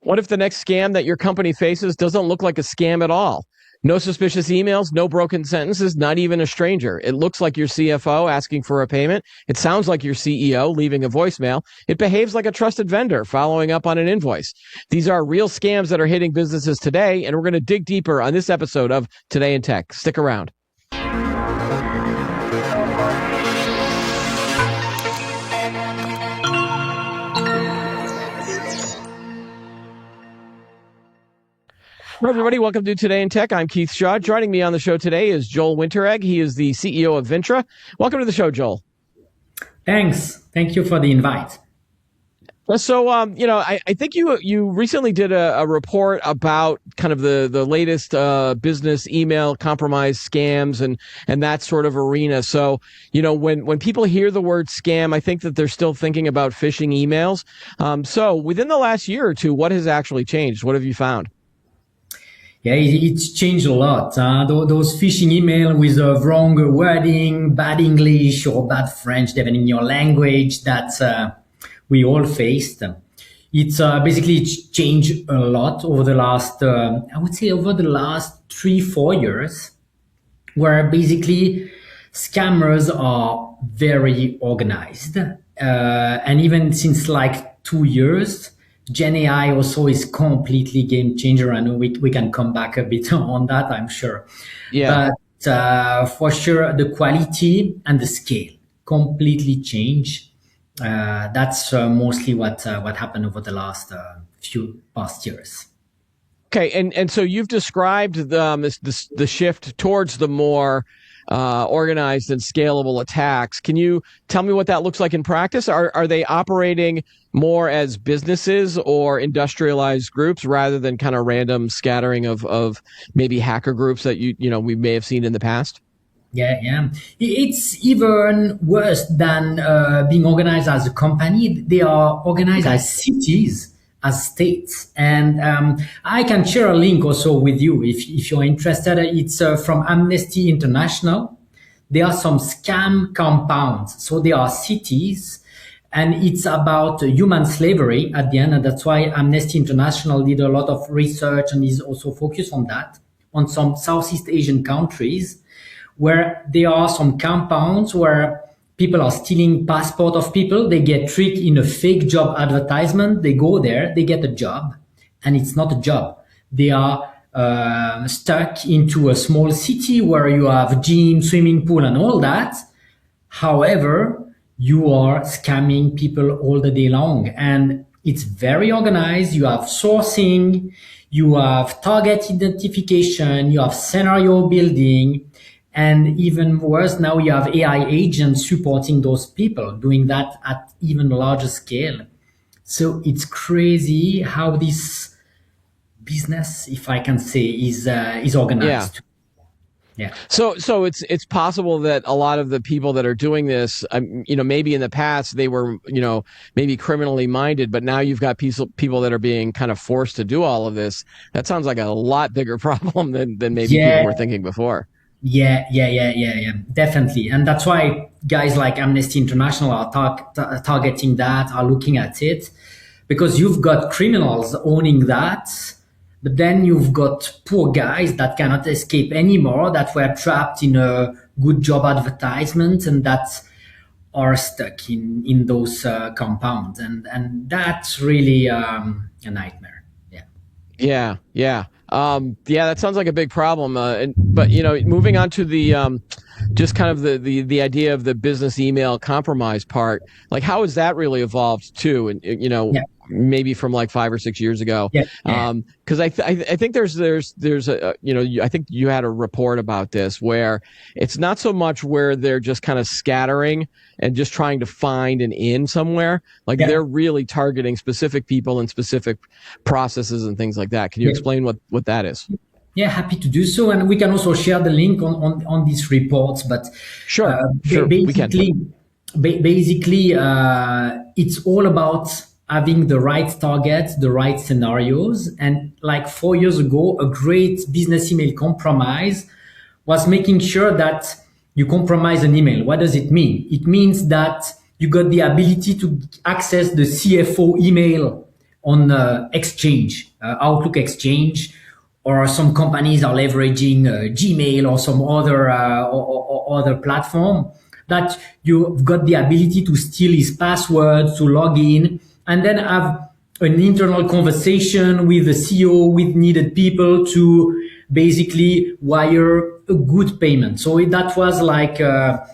What if the next scam that your company faces doesn't look like a scam at all? No suspicious emails, no broken sentences, not even a stranger. It looks like your CFO asking for a payment. It sounds like your CEO leaving a voicemail. It behaves like a trusted vendor following up on an invoice. These are real scams that are hitting businesses today, and we're going to dig deeper on this episode of Today in Tech. Stick around. Hello, everybody. Welcome to Today in Tech. I'm Keith Shaw. Joining me on the show today is Joël Winteregg. He is the CEO of Vintra. Welcome to the show, Joel. Thanks. Thank you for the invite. So, I think you recently did a report about kind of the latest business email compromise scams and that sort of arena. So, when people hear the word scam, I think that they're still thinking about phishing emails. So within the last year or two, what has actually changed? What have you found? Yeah, it's changed a lot. Those phishing email with wrong wording, bad English or bad French, depending on your language, that we all faced. It's basically changed a lot over the last, I would say over the last 3-4 years, where basically scammers are very organized. And even since like 2 years, Gen AI also is completely game changer. I know we can come back a bit on that, I'm sure. Yeah. But for sure, the quality and the scale completely change. That's mostly what happened over the last few past years. Okay, and so you've described the shift towards the more organized and scalable attacks. Can you tell me what that looks like in practice? Are they operating more as businesses or industrialized groups rather than kind of random scattering of maybe hacker groups that we may have seen in the past? Yeah. It's even worse than being organized as a company. They are organized as cities, as states. And I can share a link also with you if you're interested. It's from Amnesty International. There are some scam compounds. So there are cities, and it's about human slavery at the end. And that's why Amnesty International did a lot of research and is also focused on that, on some Southeast Asian countries, where there are some compounds where people are stealing passport of people. They get tricked in a fake job advertisement. They go there, they get a job, and it's not a job. They are stuck into a small city where you have gym, swimming pool, and all that. However, you are scamming people all the day long, and it's very organized. You have sourcing, you have target identification, you have scenario building. And even worse, now you have AI agents supporting those people, doing that at even larger scale. So it's crazy how this business, if I can say, is organized. Yeah. So it's possible that a lot of the people that are doing this, maybe in the past they were, maybe criminally minded, but now you've got people that are being kind of forced to do all of this. That sounds like a lot bigger problem than maybe people were thinking before. Yeah, definitely. And that's why guys like Amnesty International are targeting that, are looking at it, because you've got criminals owning that, but then you've got poor guys that cannot escape anymore, that were trapped in a good job advertisement and that are stuck in those compounds. And that's really a nightmare. Yeah. That sounds like a big problem. But moving on to the just kind of the idea of the business email compromise part, like how has that really evolved too? And maybe from like 5 or 6 years ago. Because I think there's a I think you had a report about this where it's not so much where they're just kind of scattering and just trying to find an in somewhere. Like they're really targeting specific people and specific processes and things like that. Can you explain what that is? Yeah, happy to do so. And we can also share the link on these reports. But sure, we can. Basically, it's all about having the right target, the right scenarios. And like 4 years ago, a great business email compromise was making sure that you compromise an email. What does it mean? It means that you got the ability to access the CFO email on Exchange, Outlook Exchange, or some companies are leveraging Gmail or some or other platform, that you've got the ability to steal his password, to log in, and then have an internal conversation with the CEO, with needed people to basically wire a good payment. So that was like, a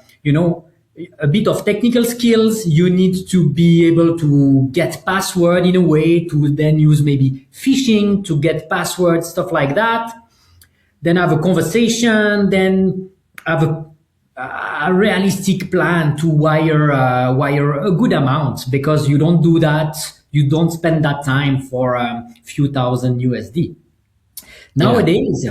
bit of technical skills. You need to be able to get password in a way to then use maybe phishing to get password, stuff like that. Then have a conversation, then have a realistic plan to wire a good amount, because you don't do that. You don't spend that time for a few thousand USD. Yeah. Nowadays,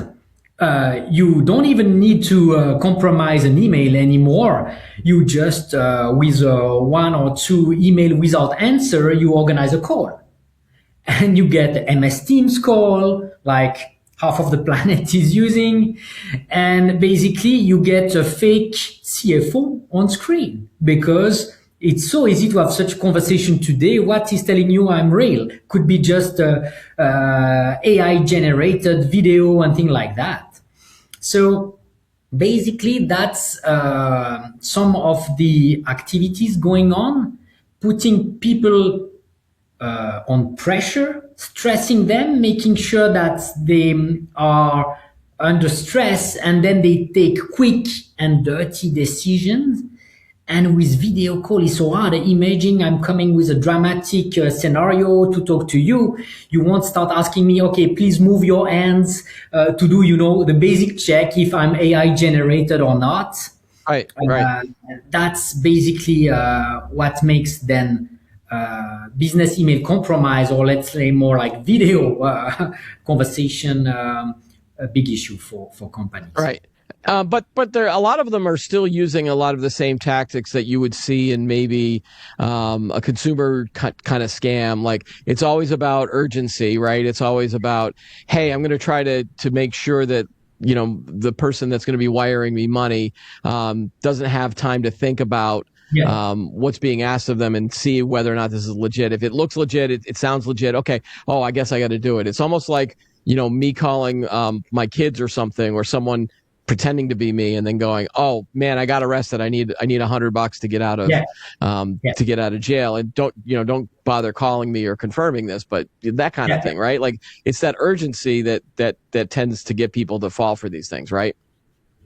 you don't even need to compromise an email anymore. You just, with one or two email without answer, you organize a call. And you get MS Teams call, like half of the planet is using. And basically, you get a fake CFO on screen, because it's so easy to have such conversation today. What is telling you I'm real could be just AI generated video and things like that. So basically, that's some of the activities going on, putting people on pressure, stressing them, making sure that they are under stress, and then they take quick and dirty decisions. And with video call, it's so hard. Imagine I'm coming with a dramatic scenario to talk to you. You won't start asking me, okay, please move your hands to do, the basic check if I'm AI generated or not. Right. Right. That's basically what makes then business email compromise, or let's say more like video conversation, a big issue for companies. Right. But there, a lot of them are still using a lot of the same tactics that you would see in maybe a consumer kind of scam. Like, it's always about urgency, right? It's always about, hey, I'm going to try to make sure that the person that's going to be wiring me money doesn't have time to think about what's being asked of them and see whether or not this is legit. If it looks legit, it sounds legit. Okay. Oh, I guess I got to do it. It's almost like, me calling my kids or something, or someone pretending to be me, and then going, oh man, I got arrested. I need $100 to get out of to get out of jail. And don't bother calling me or confirming this, but that kind of thing, right? Like, it's that urgency that tends to get people to fall for these things, right?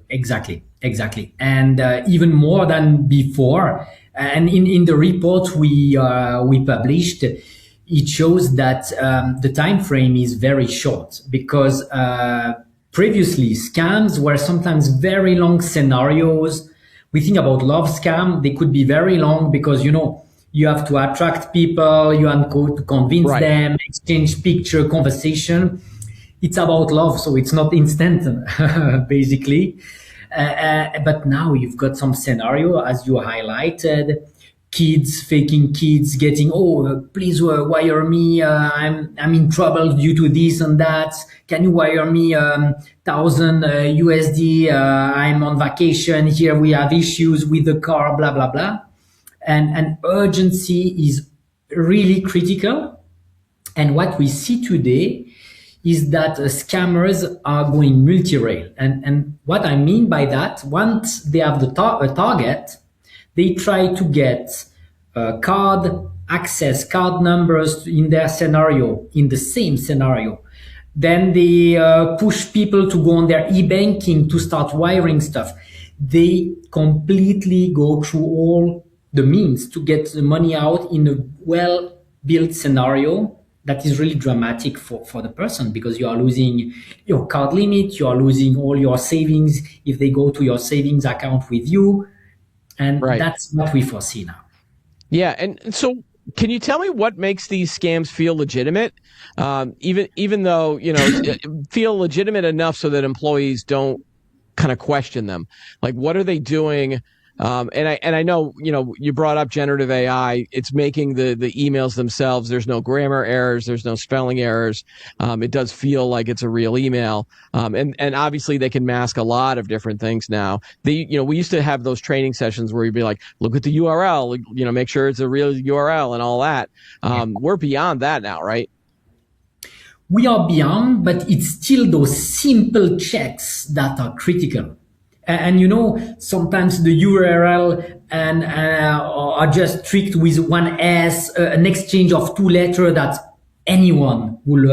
Exactly. And even more than before. And in the report we published, it shows that the time frame is very short, because previously scams were sometimes very long scenarios. We think about love scam; they could be very long, because you have to attract people, you have to convince them, exchange picture, conversation. It's about love, so it's not instant, basically. But now you've got some scenario, as you highlighted, kids, faking kids, getting, please wire me, I'm in trouble due to this and that. Can you wire me 1,000 USD? I'm on vacation here. We have issues with the car, blah, blah, blah. And urgency is really critical. And what we see today is that scammers are going multi-rail. And what I mean by that, once they have a target, they try to get card access, card numbers in their scenario, in the same scenario. Then they push people to go on their e-banking to start wiring stuff. They completely go through all the means to get the money out in a well-built scenario that is really dramatic for the person, because you are losing your card limit, you are losing all your savings if they go to your savings account with you. And that's what we foresee now. Yeah. And so can you tell me what makes these scams feel legitimate? Even though, feel legitimate enough so that employees don't kind of question them. Like, what are they doing And I know, you brought up generative AI. It's making the emails themselves. There's no grammar errors. There's no spelling errors. It does feel like it's a real email. And obviously they can mask a lot of different things now. We used to have those training sessions where you'd be like, look at the URL, make sure it's a real URL and all that. We're beyond that now, right? We are beyond, but it's still those simple checks that are critical. And sometimes the URL and are just tricked with one S, an exchange of two letters that anyone would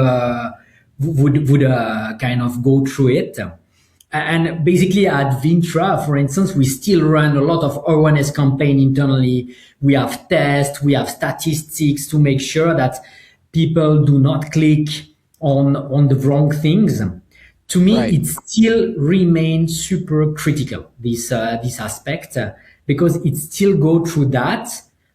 kind of go through it. And basically at Vintra, for instance, we still run a lot of awareness campaign internally. We have tests, we have statistics to make sure that people do not click on the wrong things. To me, Right. it still remains super critical, this aspect, because it still go through that.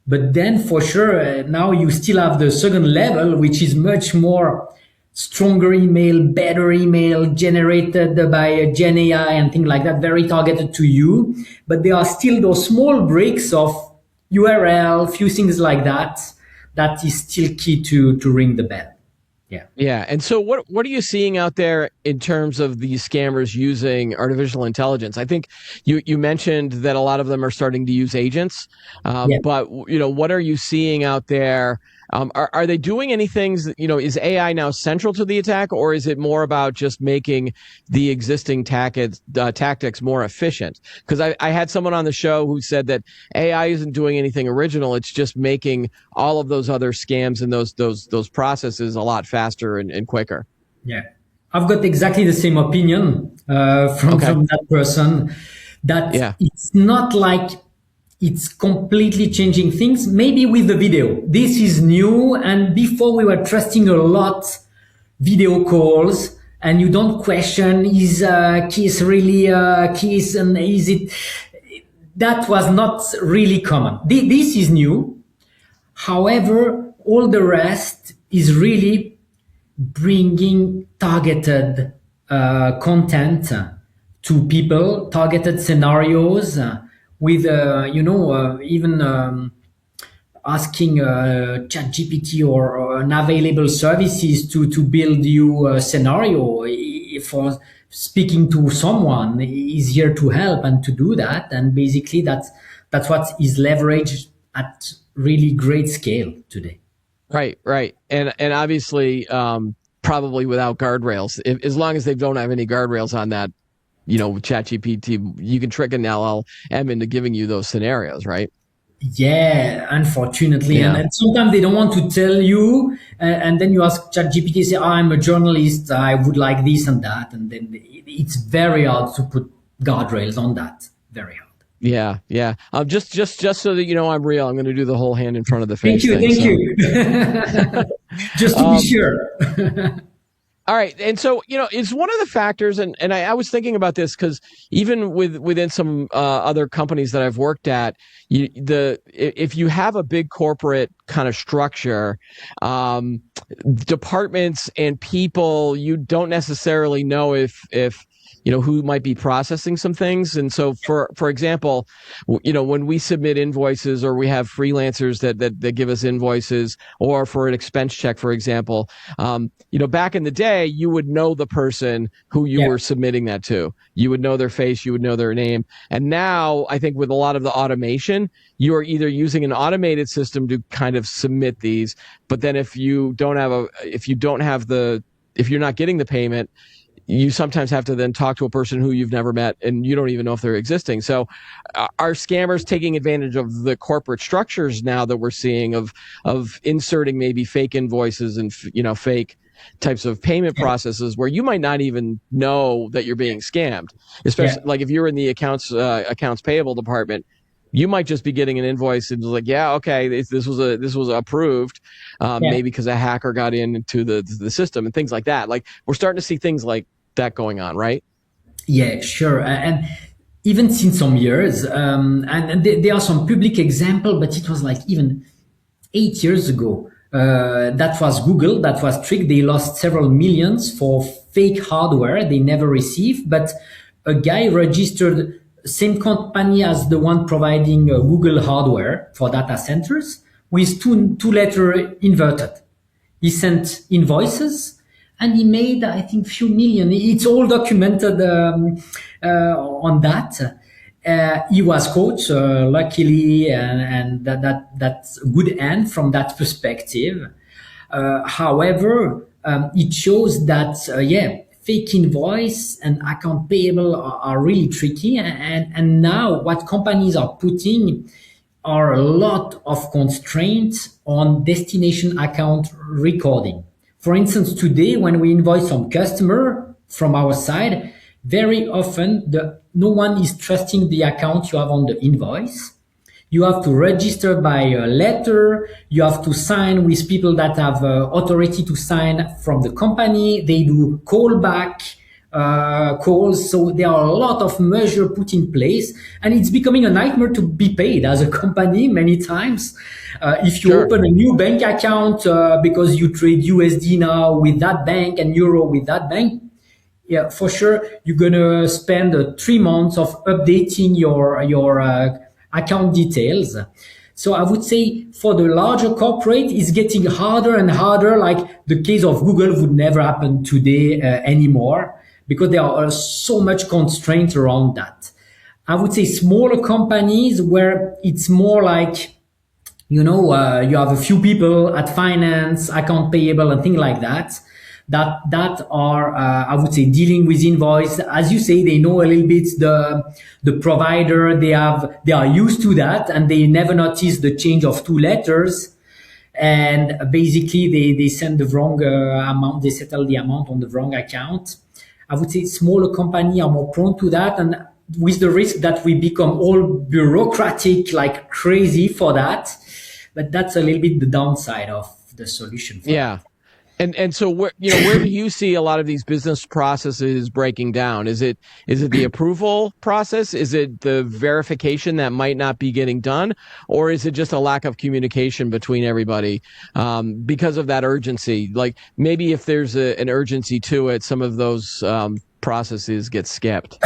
But then for sure, now you still have the second level, which is much more stronger email, better email generated by Gen AI and things like that, very targeted to you. But there are still those small breaks of URL, few things like that, that is still key to ring the bell. Yeah. Yeah. And so what are you seeing out there in terms of these scammers using artificial intelligence? I think you mentioned that a lot of them are starting to use agents. Yeah. But what are you seeing out there? Are they doing anything, is AI now central to the attack, or is it more about just making the existing tactics more efficient? Because I had someone on the show who said that AI isn't doing anything original. It's just making all of those other scams and those processes a lot faster and quicker. Yeah, I've got exactly the same opinion from Okay. that person. That Yeah. it's not like it's completely changing things. Maybe with the video, this is new, and before we were trusting a lot video calls, and you don't question is kiss really kiss, and is it? That was not really common. This is new. However, all the rest is really bringing targeted content to people, targeted scenarios with, even asking ChatGPT or unavailable services to build you a scenario for speaking to someone easier to help and to do that. And basically that's what is leveraged at really great scale today. Right. Right. And obviously, probably without guardrails, as long as they don't have any guardrails on that, ChatGPT, you can trick an LLM into giving you those scenarios, right? Yeah, unfortunately, Yeah. and sometimes they don't want to tell you, and then you ask ChatGPT, say, "I'm a journalist, I would like this and that," and then it's very hard to put guardrails on that. Very hard. Yeah. Yeah. Just so that I'm real, I'm going to do the whole hand in front of the Thank face you, thing. thank So, you. Just to be um, sure. all right. And so, it's one of the factors, and I was thinking about this because even within some other companies that I've worked at, if you have a big corporate kind of structure, departments and people, you don't necessarily know if who might be processing some things. And so for example, when we submit invoices or we have freelancers that give us invoices, or for an expense check, for example, back in the day, you would know the person who you Yeah. were submitting that to. You would know their face, you would know their name. And now I think with a lot of the automation, you are either using an automated system to kind of submit these, but then if you're not getting the payment, you sometimes have to then talk to a person who you've never met and you don't even know if they're existing. So are scammers taking advantage of the corporate structures now that we're seeing of inserting maybe fake invoices and, fake types of payment processes where you might not even know that you're being scammed, especially like if you're in the accounts payable department, you might just be getting an invoice and like, yeah, okay, this was approved, maybe because a hacker got into the system and things like that. Like we're starting to see things like that going on, right? Yeah, sure. And even since some years, and there are some public example, but it was like even 8 years ago. That was Google. That was tricked. They lost several millions for fake hardware they never received. But a guy registered same company as the one providing Google hardware for data centers, with two letter inverted. He sent invoices and he made, I think, few million. It's all documented on that. He was caught, luckily, and that's a good end from that perspective. However, it shows that, fake invoice and account payable are really tricky. And now what companies are putting are a lot of constraints on destination account recording. For instance, today, when we invoice some customer from our side, very often no one is trusting the account you have on the invoice. You have to register by a letter. You have to sign with people that have authority to sign from the company. They do callback calls. So there are a lot of measures put in place, and it's becoming a nightmare to be paid as a company many times. If you Sure. open a new bank account because you trade USD now with that bank and euro with that bank, yeah, for sure, you're gonna spend 3 months of updating your account details. So I would say for the larger corporate, it's getting harder and harder. Like the case of Google would never happen today anymore because there are so much constraints around that. I would say smaller companies where it's more like, you have a few people at finance, account payable, and things like that. That are, I would say, dealing with invoice. As you say, they know a little bit the provider. They are used to that, and they never notice the change of two letters. And basically, they send the wrong amount. They settle the amount on the wrong account. I would say smaller companies are more prone to that, and with the risk that we become all bureaucratic like crazy for that. But that's a little bit the downside of the solution for Yeah. that. And so where do you see a lot of these business processes breaking down? Is it the approval process? Is it the verification that might not be getting done? Or is it just a lack of communication between everybody because of that urgency? Like maybe if there's an urgency to it, some of those processes get skipped.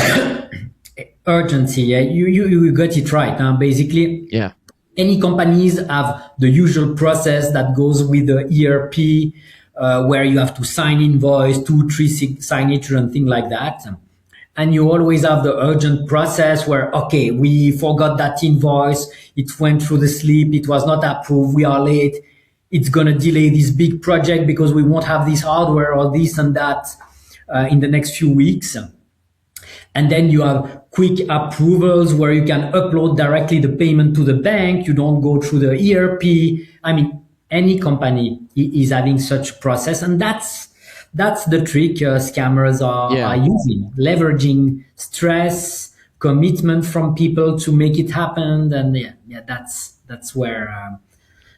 Urgency, yeah, you got it right. Basically, Yeah. any companies have the usual process that goes with the ERP, where you have to sign invoice, 2, 3 signature and things like that. And you always have the urgent process where, okay, we forgot that invoice. It went through the sleep. It was not approved. We are late. It's going to delay this big project because we won't have this hardware or this and that in the next few weeks. And then you have quick approvals where you can upload directly the payment to the bank. You don't go through the ERP. I mean, any company is having such process, and that's the trick scammers are using, leveraging stress, commitment from people to make it happen. And that's where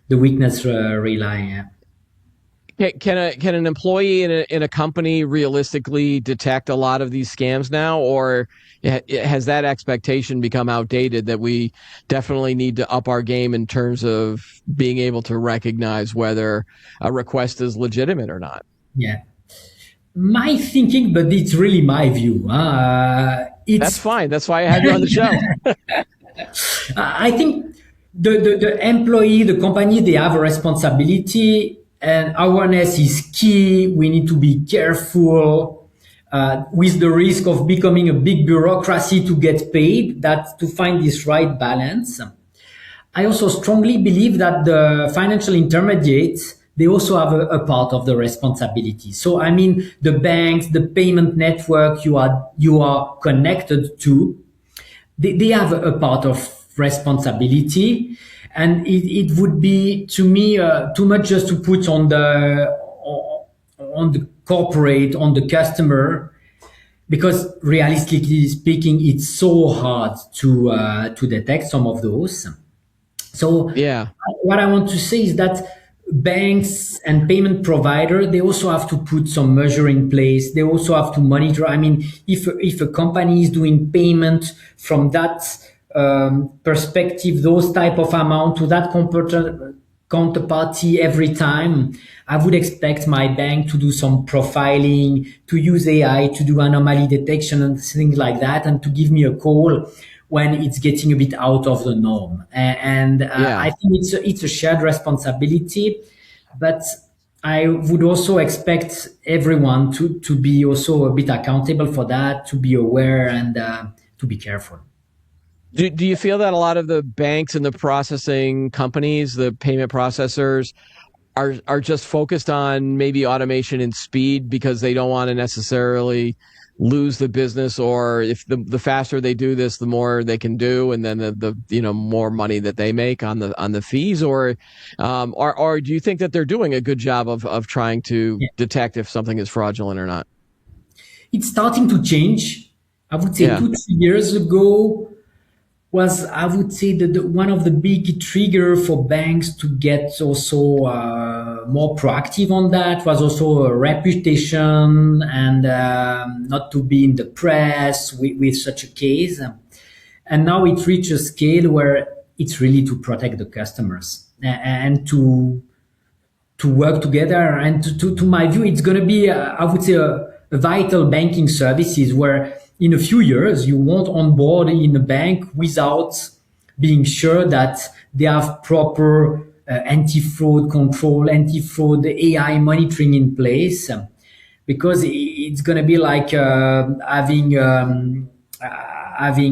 the weakness rely. Yeah. Can an employee in a company realistically detect a lot of these scams now, or has that expectation become outdated that we definitely need to up our game in terms of being able to recognize whether a request is legitimate or not? Yeah. My thinking, but it's really my view. That's fine. That's why I had you on the show. I think the employee, the company, they have a responsibility, and awareness is key. We need to be careful with the risk of becoming a big bureaucracy to get paid. That's to find this right balance. I also strongly believe that the financial intermediates, they also have a part of the responsibility. So I mean, the banks, the payment network you are connected to, they have a part of responsibility, and it would be to me too much just to put on the corporate, on the customer, because realistically speaking, it's so hard to detect some of those. So Yeah. what I want to say is that banks and payment provider, they also have to put some measure in place. They also have to monitor. I mean, if a company is doing payment from that perspective, those type of amount to that computer, counterparty every time, I would expect my bank to do some profiling, to use AI to do anomaly detection and things like that, and to give me a call when it's getting a bit out of the norm. And Yeah. I think it's a shared responsibility, but I would also expect everyone to be also a bit accountable for that, to be aware and to be careful. Do you feel that a lot of the banks and the processing companies, the payment processors, are just focused on maybe automation and speed because they don't want to necessarily lose the business, or if the faster they do this, the more they can do, and then the more money that they make on the fees, or do you think that they're doing a good job of trying to Yeah. detect if something is fraudulent or not? It's starting to change. I would say Yeah. 2 3 years ago was, I would say, that one of the big trigger for banks to get also more proactive on that was also a reputation and not to be in the press with such a case. And now it reaches a scale where it's really to protect the customers and to work together. And to my view, it's going to be, I would say, a vital banking services where in a few years you won't onboard in a bank without being sure that they have proper anti-fraud control, anti-fraud AI monitoring in place, because it's going to be like having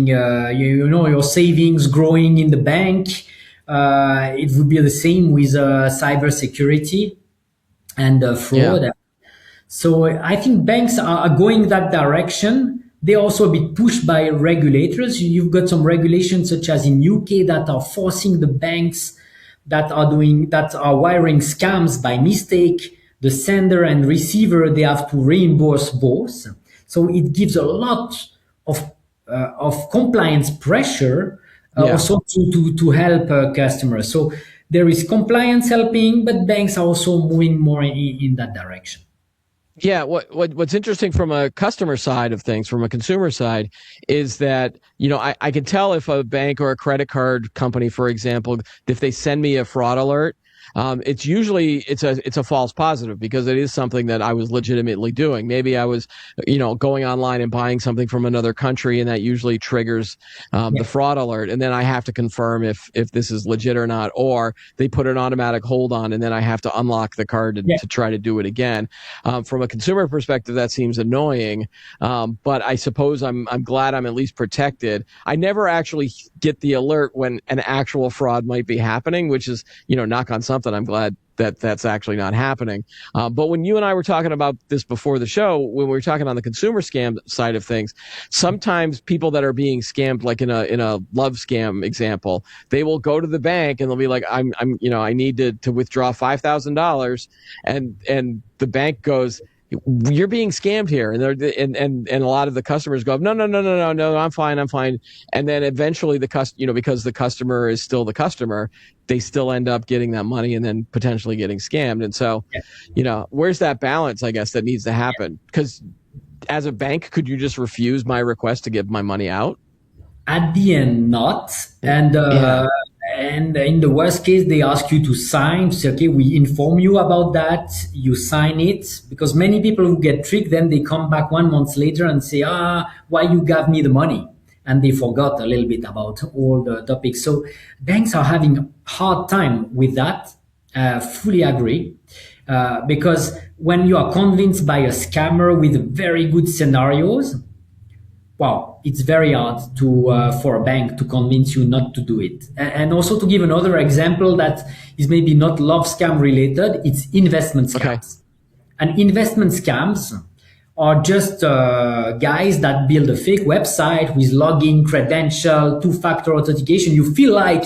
your savings growing in the bank. It would be the same with cyber security and Yeah. fraud. So I think banks are going that direction. They're also a bit pushed by regulators. You've got some regulations such as in UK that are forcing the banks that are wiring scams by mistake. The sender and receiver, they have to reimburse both. So it gives a lot of compliance pressure Yeah. also to help customers. So there is compliance helping, but banks are also moving more in that direction. Yeah, what's interesting from a customer side of things, from a consumer side, is that, I can tell if a bank or a credit card company, for example, if they send me a fraud alert, it's usually it's a false positive because it is something that I was legitimately doing. Maybe I was, going online and buying something from another country, and that usually triggers Yeah, the fraud alert, and then I have to confirm if this is legit or not, or they put an automatic hold on, and then I have to unlock the card yeah, to try to do it again. From a consumer perspective, that seems annoying, but I suppose I'm glad I'm at least protected. I never actually get the alert when an actual fraud might be happening, which is, knock on something. I'm glad that that's actually not happening. But when you and I were talking about this before the show, when we were talking on the consumer scam side of things, sometimes people that are being scammed, like in a love scam example, they will go to the bank and they'll be like, I need to withdraw $5,000, and the bank goes, you're being scammed here, and a lot of the customers go, no, no, no, no, no, no, I'm fine, and then eventually because the customer is still the customer, they still end up getting that money and then potentially getting scammed. And so, yeah. where's that balance, I guess, that needs to happen? Because as a bank, could you just refuse my request to give my money out? At the end, not. Yeah. And in the worst case, they ask you to sign. Say, okay, we inform you about that. You sign it, because many people who get tricked, then they come back 1 month later and say, why you gave me the money? And they forgot a little bit about all the topics. So banks are having a hard time with that. Fully agree. Because when you are convinced by a scammer with very good scenarios, wow, it's very hard to for a bank to convince you not to do it. And also, to give another example that is maybe not love scam related, it's investment Okay. scams. And investment scams are just guys that build a fake website with login, credential, two-factor authentication. You feel like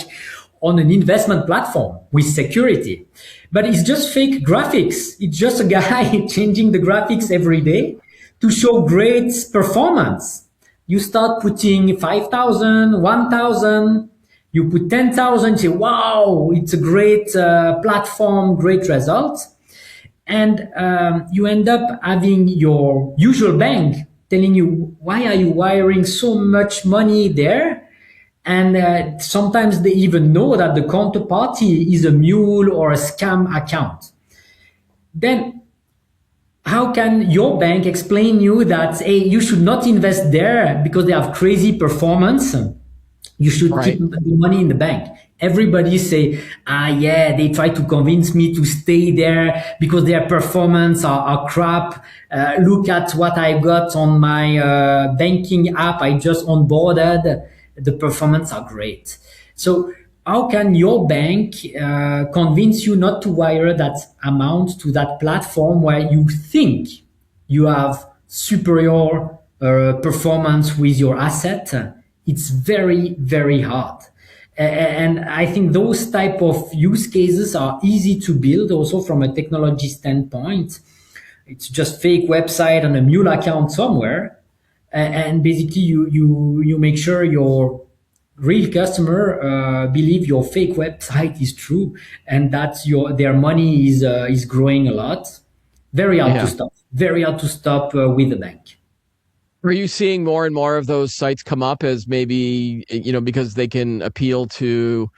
on an investment platform with security, but it's just fake graphics. It's just a guy changing the graphics every day to show great performance. You start putting 5,000, 1,000, you put 10,000, say, wow, it's a great platform, great result. And you end up having your usual bank telling you, why are you wiring so much money there? And sometimes they even know that the counterparty is a mule or a scam account. Then how can your bank explain you that, hey, you should not invest there because they have crazy performance? You should keep Right. the money in the bank. Everybody say, yeah, they try to convince me to stay there because their performance are crap. Look at what I got on my banking app I just onboarded. The performance are great. So how can your bank convince you not to wire that amount to that platform where you think you have superior performance with your asset? It's very, very hard. And I think those type of use cases are easy to build also from a technology standpoint. It's just fake website and a mule account somewhere. And basically you make sure your real customer believe your fake website is true and that their money is growing a lot. Very hard to Yeah. stop. Very hard to stop with the bank. Are you seeing more and more of those sites come up as maybe, because they can appeal to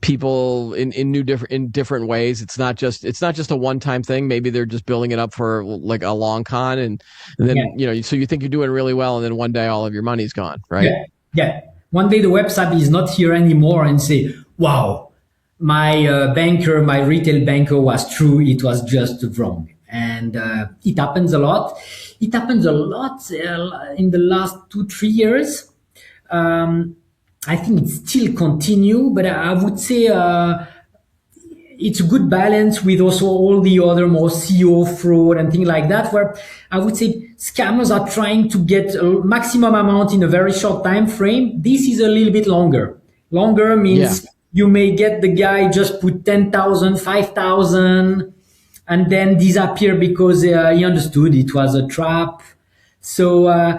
people in different ways? It's not just a one-time thing. Maybe they're just building it up for like a long con, and Yeah. then, so you think you're doing really well, and then one day all of your money's gone, right? Yeah, yeah. One day the website is not here anymore, and say, "Wow, my banker, my retail banker was true. It was just wrong." And it happens a lot. It happens a lot in the last 2 3 years. Um, I think it still continue, but I would say it's a good balance with also all the other more CEO fraud and things like that, where I would say scammers are trying to get a maximum amount in a very short time frame. This is a little bit longer. Longer Yeah. means you may get the guy just put 10,000, 5,000, and then disappear because he understood it was a trap. So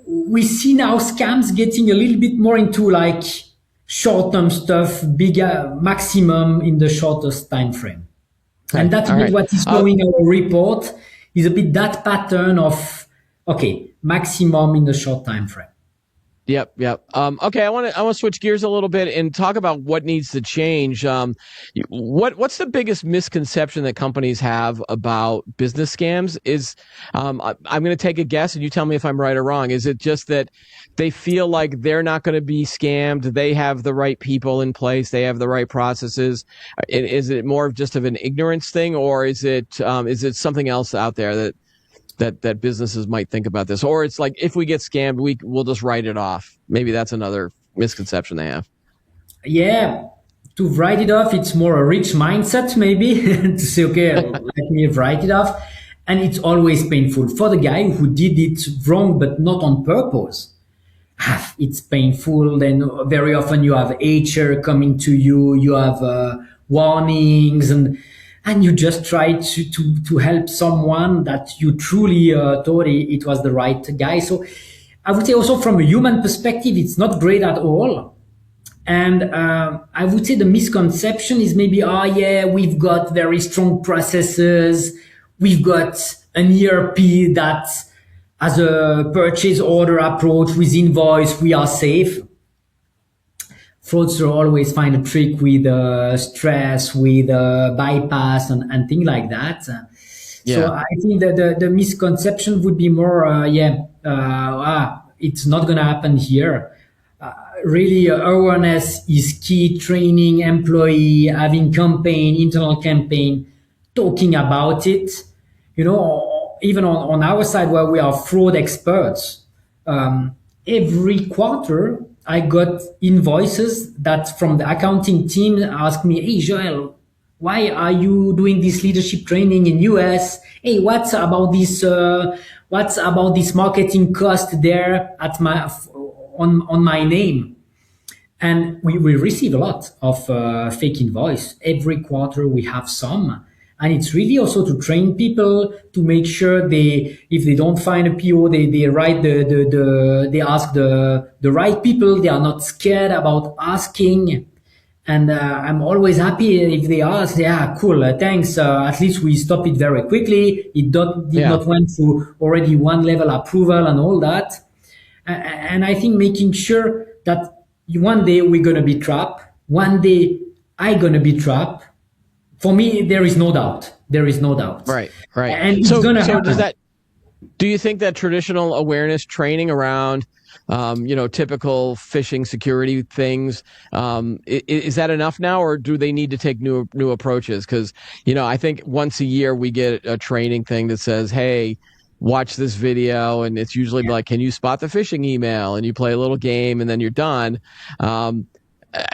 we see now scams getting a little bit more into like short-term stuff, bigger maximum in the shortest time frame. And Okay. that's a All bit right. what is showing our report is a bit that pattern of, okay, maximum in the short time frame. Yep, yep. Okay, I want to switch gears a little bit and talk about what needs to change. What's the biggest misconception that companies have about business scams? I'm going to take a guess, and you tell me if I'm right or wrong. Is it just that they feel like they're not going to be scammed? They have the right people in place. They have the right processes. Is it more of just of an ignorance thing, or is it something else out there that businesses might think about this? Or it's like, if we get scammed, we'll just write it off. Maybe that's another misconception they have. Yeah, to write it off, it's more a rich mindset, maybe, to say, okay, let me write it off. And it's always painful for the guy who did it wrong, but not on purpose. It's painful. Then very often you have HR coming to you, you have warnings, and you just try to help someone that you truly thought it was the right guy. So I would say also from a human perspective, it's not great at all. And I would say the misconception is maybe, oh yeah, we've got very strong processes. We've got an ERP that has a purchase order approach with invoice. We are safe. Fraudsters always find a trick with stress, with bypass and things like that. So Yeah. I think that the misconception would be more, it's not going to happen here. Really, awareness is key. Training employee, having campaign, internal campaign, talking about it. Even on our side where we are fraud experts, every quarter I got invoices that from the accounting team ask me, "Hey, Joël, why are you doing this leadership training in US? Hey, what's about this? What's about this marketing cost there at on my name?" And we receive a lot of fake invoice. Every quarter we have some. And it's really also to train people to make sure if they don't find a PO, they write they ask the right people. They are not scared about asking. And I'm always happy if they ask, yeah, cool, thanks. At least we stop it very quickly. It did Yeah. not went through already one level approval and all that. And I think making sure that one day we're gonna be trapped. One day I gonna be trapped. For me, there is no doubt. There is no doubt, Right, right. and it's So gonna so does happen. that do you think that traditional awareness training around, typical phishing security things, is that enough now, or do they need to take new approaches? Because I think once a year we get a training thing that says, "Hey, watch this video," and it's usually Yeah, like, "Can you spot the phishing email?" And you play a little game, and then you're done. Um,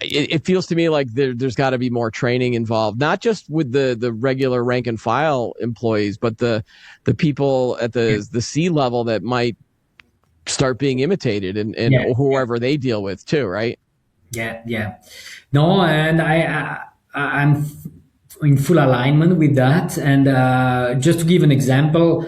it feels to me like there's got to be more training involved, not just with the regular rank and file employees, but the people at yeah, the C level that might start being imitated and yeah, whoever they deal with too, right? yeah, yeah. No, and I'm in full alignment with that. And just to give an example,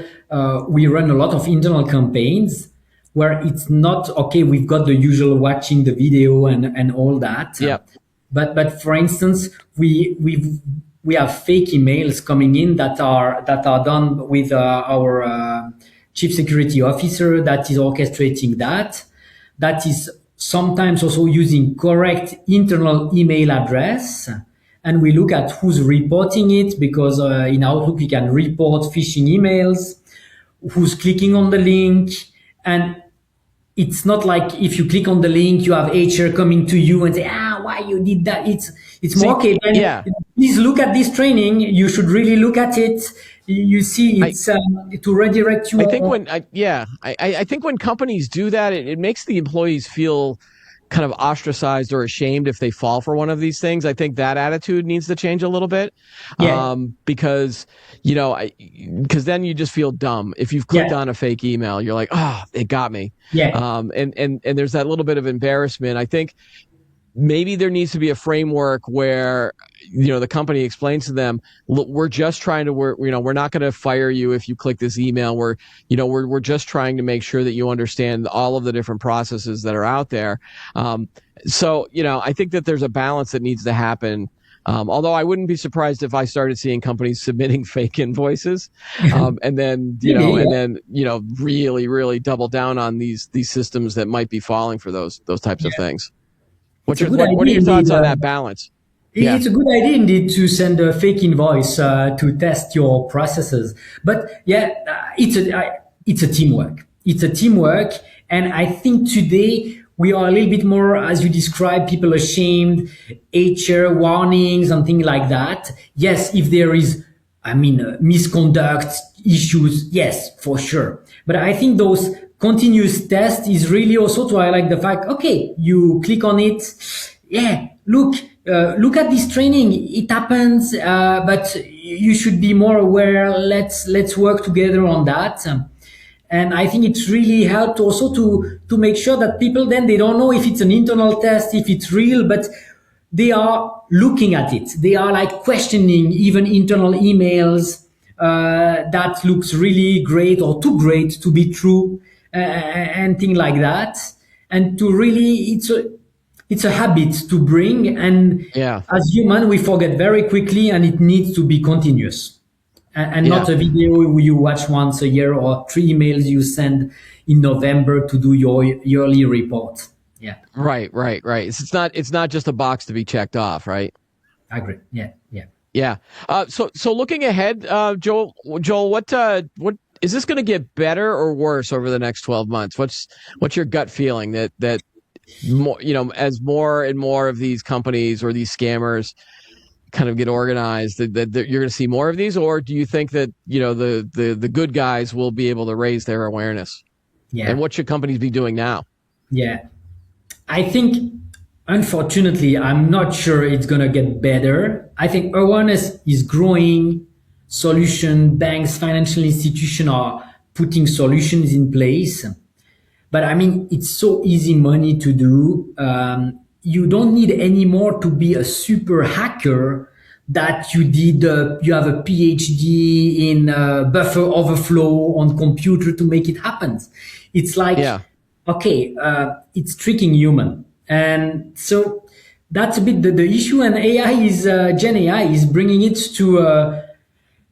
we run a lot of internal campaigns where it's not okay. We've got the usual watching the video and all that. Yep. But for instance, we have fake emails coming in that are done with our chief security officer that is orchestrating that. That is sometimes also using correct internal email address. And we look at who's reporting it, because in Outlook we can report phishing emails, who's clicking on the link. And it's not like if you click on the link, you have HR coming to you and say, why you did that. It's more, See, okay, then yeah, please look at this training. You should really look at it. You see, I it's to redirect you I think on. when I think when companies do that, it makes the employees feel kind of ostracized or ashamed if they fall for one of these things. I think that attitude needs to change a little bit, Yeah, because because then you just feel dumb if you've clicked yeah, on a fake email. You're like, oh, it got me, yeah, and there's that little bit of embarrassment. I think maybe there needs to be a framework where the company explains to them, look, we're just trying to work, we're not going to fire you if you click this email. We're just trying to make sure that you understand all of the different processes that are out there. So I think that there's a balance that needs to happen. Although I wouldn't be surprised if I started seeing companies submitting fake invoices, and then maybe, yeah. really really double down on these systems that might be falling for those types of things. It's a good What are idea your indeed. thoughts on that balance? Yeah. It's a good idea indeed to send a fake invoice to test your processes. But yeah, it's a teamwork. It's a teamwork, and I think today we are a little bit more, as you describe, people ashamed, HR warnings, and things like that. Yes, if there is, misconduct issues, yes, for sure. But I think those continuous tests is really also to highlight the fact, okay, you click on it, yeah, look at this training. It happens, but you should be more aware. Let's work together on that. And I think it's really helped also to make sure that people then they don't know if it's an internal test, if it's real, but they are looking at it. They are like questioning even internal emails that looks really great or too great to be true, and things like that. And to really, it's a habit to bring, and Yeah. as human we forget very quickly, and it needs to be continuous, and Yeah. not a video you watch once a year or 3 emails you send in November to do your yearly report. Yeah, Right. Right. Right. It's not just a box to be checked off. Right. I agree. Yeah, yeah. Yeah. So looking ahead, Joel, what is this going to get better or worse over the next 12 months? What's your gut feeling that more, as more and more of these companies or these scammers kind of get organized, that you're going to see more of these, or do you think that the good guys will be able to raise their awareness? And Yeah, what should companies be doing now? yeah. I think, unfortunately, I'm not sure it's gonna get better. I think awareness is growing. Solution banks, financial institutions are putting solutions in place. But it's so easy money to do. You don't need anymore to be a super hacker that you have a PhD in buffer overflow on computer to make it happen. It's like, Yeah. okay, it's tricking human. And so that's a bit the issue. And AI is, Gen AI is bringing it to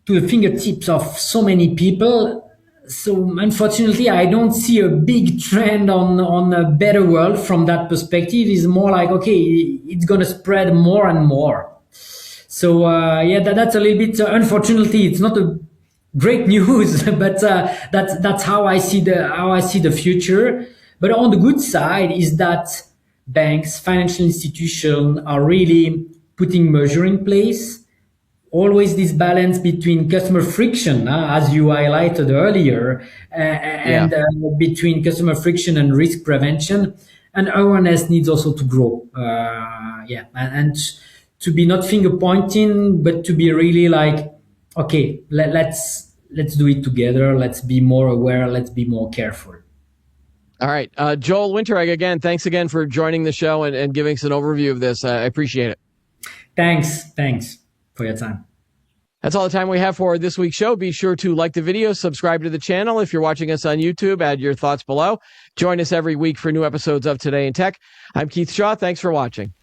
the fingertips of so many people So unfortunately, I don't see a big trend on a better world from that perspective. It's more like, okay, it's going to spread more and more. So yeah, that's a little bit. Unfortunately, it's not a great news, but that's how I see the future. But on the good side is that banks, financial institutions are really putting measure in place. Always this balance between customer friction, as you highlighted earlier, Yeah. and between customer friction and risk prevention. And awareness needs also to grow. Yeah, and to be not finger pointing, but to be really like, okay, let's do it together. Let's be more aware. Let's be more careful. All right. Joel Winteregg, again, thanks again for joining the show and giving us an overview of this. I appreciate it. Thanks for your time. That's all the time we have for this week's show. Be sure to like the video, subscribe to the channel. If you're watching us on YouTube, add your thoughts below. Join us every week for new episodes of Today in Tech. I'm Keith Shaw. Thanks for watching.